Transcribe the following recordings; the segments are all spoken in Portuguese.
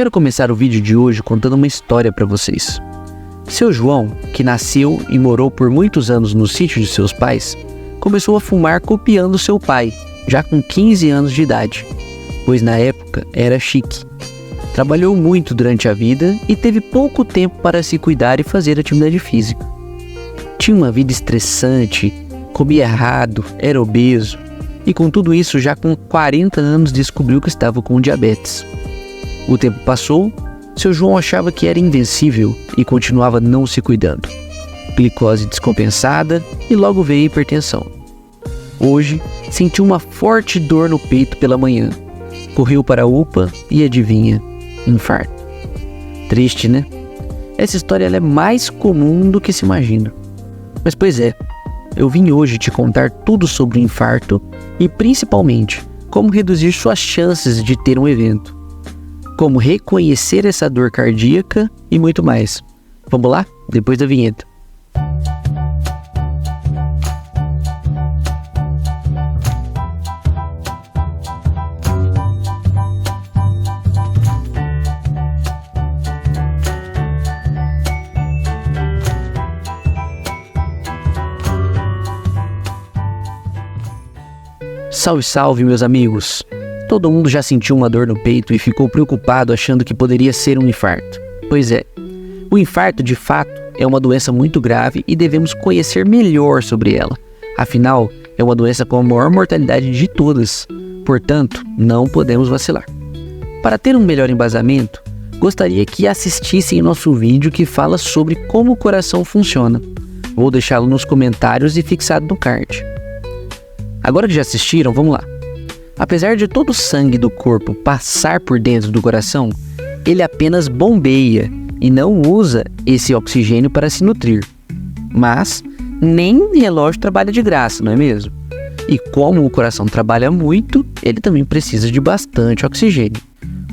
Quero começar o vídeo de hoje contando uma história para vocês. Seu João, que nasceu e morou por muitos anos no sítio de seus pais, começou a fumar copiando seu pai, já com 15 anos de idade, pois na época era chique. Trabalhou muito durante a vida e teve pouco tempo para se cuidar e fazer atividade física. Tinha uma vida estressante, comia errado, era obeso e com tudo isso já com 40 anos descobriu que estava com diabetes. O tempo passou, seu João achava que era invencível e continuava não se cuidando. Glicose descompensada e logo veio a hipertensão. Hoje, sentiu uma forte dor no peito pela manhã. Correu para a UPA e adivinha, infarto. Triste, né? Essa história ela é mais comum do que se imagina. Mas pois é, eu vim hoje te contar tudo sobre o infarto e principalmente como reduzir suas chances de ter um evento. Como reconhecer essa dor cardíaca e muito mais. Vamos lá? Depois da vinheta. Salve, salve, meus amigos! Todo mundo já sentiu uma dor no peito e ficou preocupado achando que poderia ser um infarto. Pois é, o infarto de fato é uma doença muito grave e devemos conhecer melhor sobre ela. Afinal, é uma doença com a maior mortalidade de todas, portanto, não podemos vacilar. Para ter um melhor embasamento, gostaria que assistissem nosso vídeo que fala sobre como o coração funciona. Vou deixá-lo nos comentários e fixado no card. Agora que já assistiram, vamos lá. Apesar de todo o sangue do corpo passar por dentro do coração, ele apenas bombeia e não usa esse oxigênio para se nutrir. Mas nem relógio trabalha de graça, não é mesmo? E como o coração trabalha muito, ele também precisa de bastante oxigênio.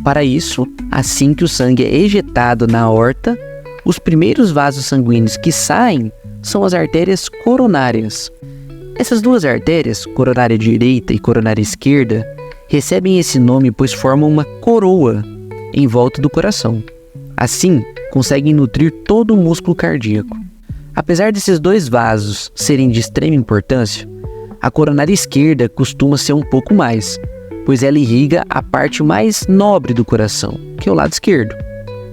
Para isso, assim que o sangue é ejetado na aorta, os primeiros vasos sanguíneos que saem são as artérias coronárias. Essas duas artérias, coronária direita e coronária esquerda, recebem esse nome pois formam uma coroa em volta do coração. Assim, conseguem nutrir todo o músculo cardíaco. Apesar desses dois vasos serem de extrema importância, a coronária esquerda costuma ser um pouco mais, pois ela irriga a parte mais nobre do coração, que é o lado esquerdo.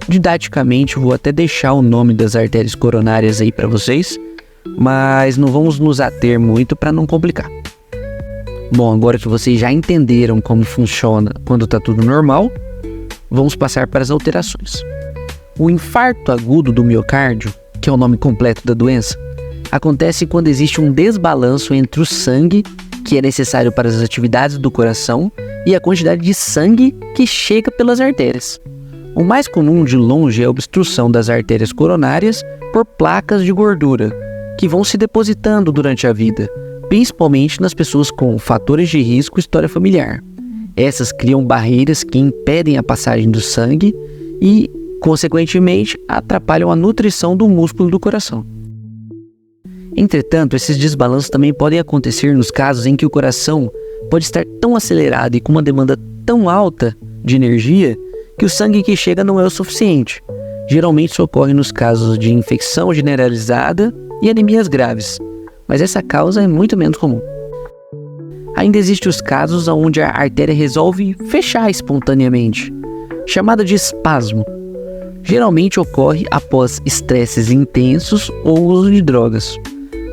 Didaticamente, vou até deixar o nome das artérias coronárias aí para vocês, mas não vamos nos ater muito para não complicar. Bom, agora que vocês já entenderam como funciona quando está tudo normal, vamos passar para as alterações. O infarto agudo do miocárdio, que é o nome completo da doença, acontece quando existe um desbalanço entre o sangue que é necessário para as atividades do coração e a quantidade de sangue que chega pelas artérias. O mais comum de longe é a obstrução das artérias coronárias por placas de gordura, que vão se depositando durante a vida, principalmente nas pessoas com fatores de risco e história familiar. Essas criam barreiras que impedem a passagem do sangue e, consequentemente, atrapalham a nutrição do músculo do coração. Entretanto, esses desbalanços também podem acontecer nos casos em que o coração pode estar tão acelerado e com uma demanda tão alta de energia que o sangue que chega não é o suficiente. Geralmente isso ocorre nos casos de infecção generalizada e anemias graves, mas essa causa é muito menos comum. Ainda existem os casos onde a artéria resolve fechar espontaneamente, chamada de espasmo. Geralmente ocorre após estresses intensos ou uso de drogas,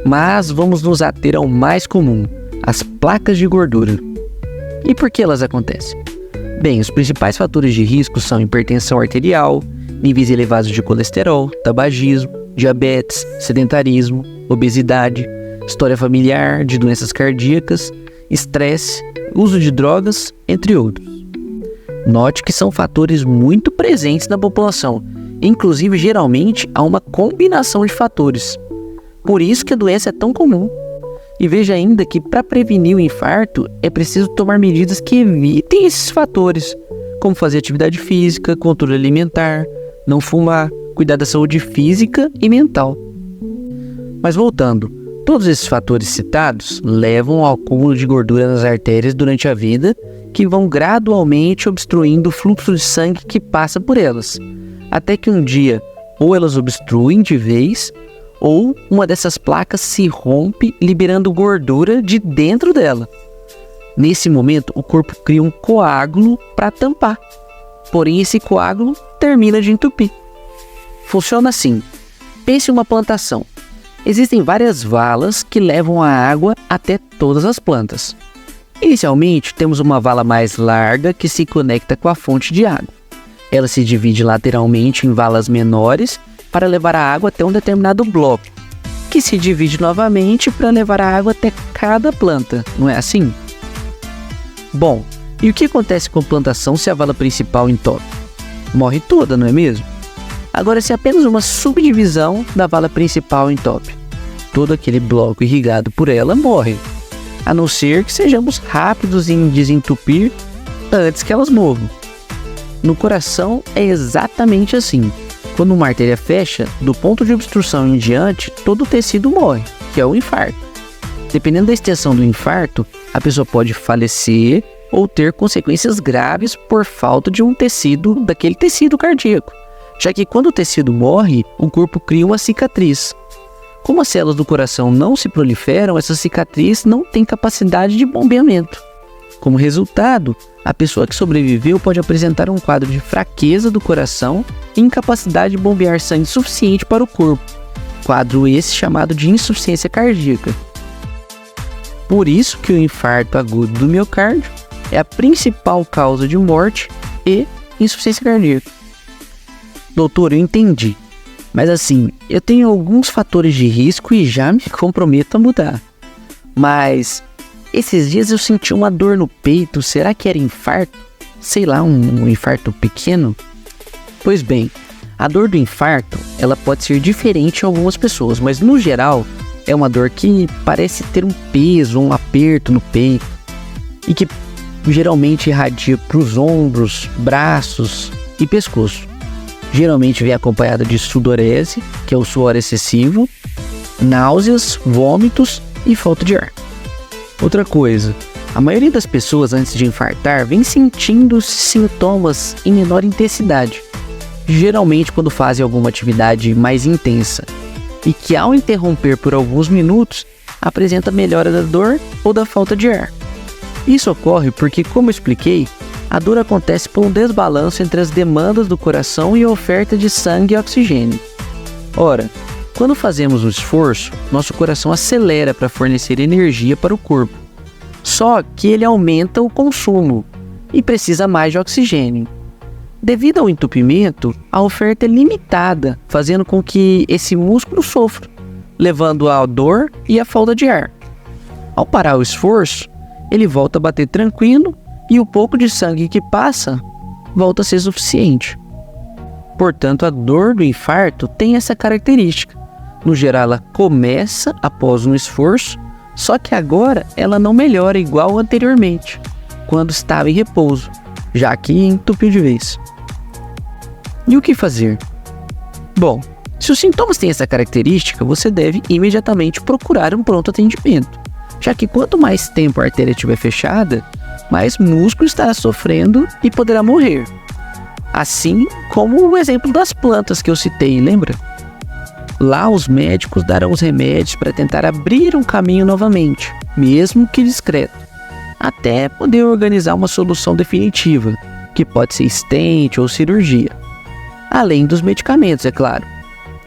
mas vamos nos ater ao mais comum, as placas de gordura. E por que elas acontecem? Bem, os principais fatores de risco são hipertensão arterial, níveis elevados de colesterol, tabagismo, diabetes, sedentarismo, obesidade, história familiar de doenças cardíacas, estresse, uso de drogas, entre outros. Note que são fatores muito presentes na população, inclusive geralmente há uma combinação de fatores. Por isso que a doença é tão comum. E veja ainda que para prevenir o infarto é preciso tomar medidas que evitem esses fatores, como fazer atividade física, controle alimentar, não fumar, cuidar da saúde física e mental. Mas voltando, todos esses fatores citados levam ao acúmulo de gordura nas artérias durante a vida que vão gradualmente obstruindo o fluxo de sangue que passa por elas, até que um dia ou elas obstruem de vez, ou uma dessas placas se rompe, liberando gordura de dentro dela. Nesse momento, o corpo cria um coágulo para tampar, porém esse coágulo termina de entupir. Funciona assim. Pense em uma plantação. Existem várias valas que levam a água até todas as plantas. Inicialmente, temos uma vala mais larga que se conecta com a fonte de água. Ela se divide lateralmente em valas menores para levar a água até um determinado bloco, que se divide novamente para levar a água até cada planta, não é assim? Bom, e o que acontece com a plantação se a vala principal entope? Morre toda, não é mesmo? Agora, se apenas uma subdivisão da vala principal entope, todo aquele bloco irrigado por ela morre, a não ser que sejamos rápidos em desentupir antes que elas morram. No coração é exatamente assim. Quando uma artéria fecha, do ponto de obstrução em diante, todo o tecido morre, que é o infarto. Dependendo da extensão do infarto, a pessoa pode falecer ou ter consequências graves por falta de um tecido, daquele tecido cardíaco, já que quando o tecido morre, o corpo cria uma cicatriz. Como as células do coração não se proliferam, essa cicatriz não tem capacidade de bombeamento. Como resultado, a pessoa que sobreviveu pode apresentar um quadro de fraqueza do coração e incapacidade de bombear sangue suficiente para o corpo, quadro esse chamado de insuficiência cardíaca. Por isso que o infarto agudo do miocárdio é a principal causa de morte e insuficiência cardíaca. Doutor, eu entendi, mas assim, eu tenho alguns fatores de risco e já me comprometo a mudar. Mas esses dias eu senti uma dor no peito, será que era infarto? Sei lá, um infarto pequeno? Pois bem, a dor do infarto, ela pode ser diferente em algumas pessoas, mas no geral, é uma dor que parece ter um peso, um aperto no peito, e que geralmente irradia para os ombros, braços e pescoço. Geralmente vem acompanhada de sudorese, que é o suor excessivo, náuseas, vômitos e falta de ar. Outra coisa, a maioria das pessoas antes de infartar vem sentindo sintomas em menor intensidade, geralmente quando fazem alguma atividade mais intensa, e que ao interromper por alguns minutos, apresenta melhora da dor ou da falta de ar. Isso ocorre porque, como eu expliquei, a dor acontece por um desbalanço entre as demandas do coração e a oferta de sangue e oxigênio. Ora, quando fazemos um esforço, nosso coração acelera para fornecer energia para o corpo. Só que ele aumenta o consumo e precisa mais de oxigênio. Devido ao entupimento, a oferta é limitada, fazendo com que esse músculo sofra, levando à dor e à falta de ar. Ao parar o esforço, ele volta a bater tranquilo e o pouco de sangue que passa volta a ser suficiente. Portanto, a dor do infarto tem essa característica. No geral, ela começa após um esforço, só que agora ela não melhora igual anteriormente, quando estava em repouso, já que entupiu de vez. E o que fazer? Bom, se os sintomas têm essa característica, você deve imediatamente procurar um pronto atendimento, já que quanto mais tempo a artéria estiver fechada, mais músculo estará sofrendo e poderá morrer. Assim como o exemplo das plantas que eu citei, lembra? Lá os médicos darão os remédios para tentar abrir um caminho novamente, mesmo que discreto, até poder organizar uma solução definitiva, que pode ser stent ou cirurgia. Além dos medicamentos, é claro.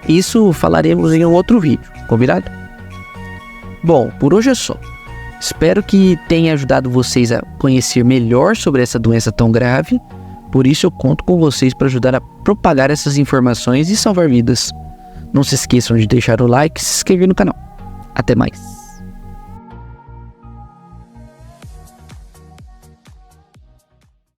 Isso falaremos em um outro vídeo, combinado? Bom, por hoje é só. Espero que tenha ajudado vocês a conhecer melhor sobre essa doença tão grave. Por isso eu conto com vocês para ajudar a propagar essas informações e salvar vidas. Não se esqueçam de deixar o like e se inscrever no canal. Até mais!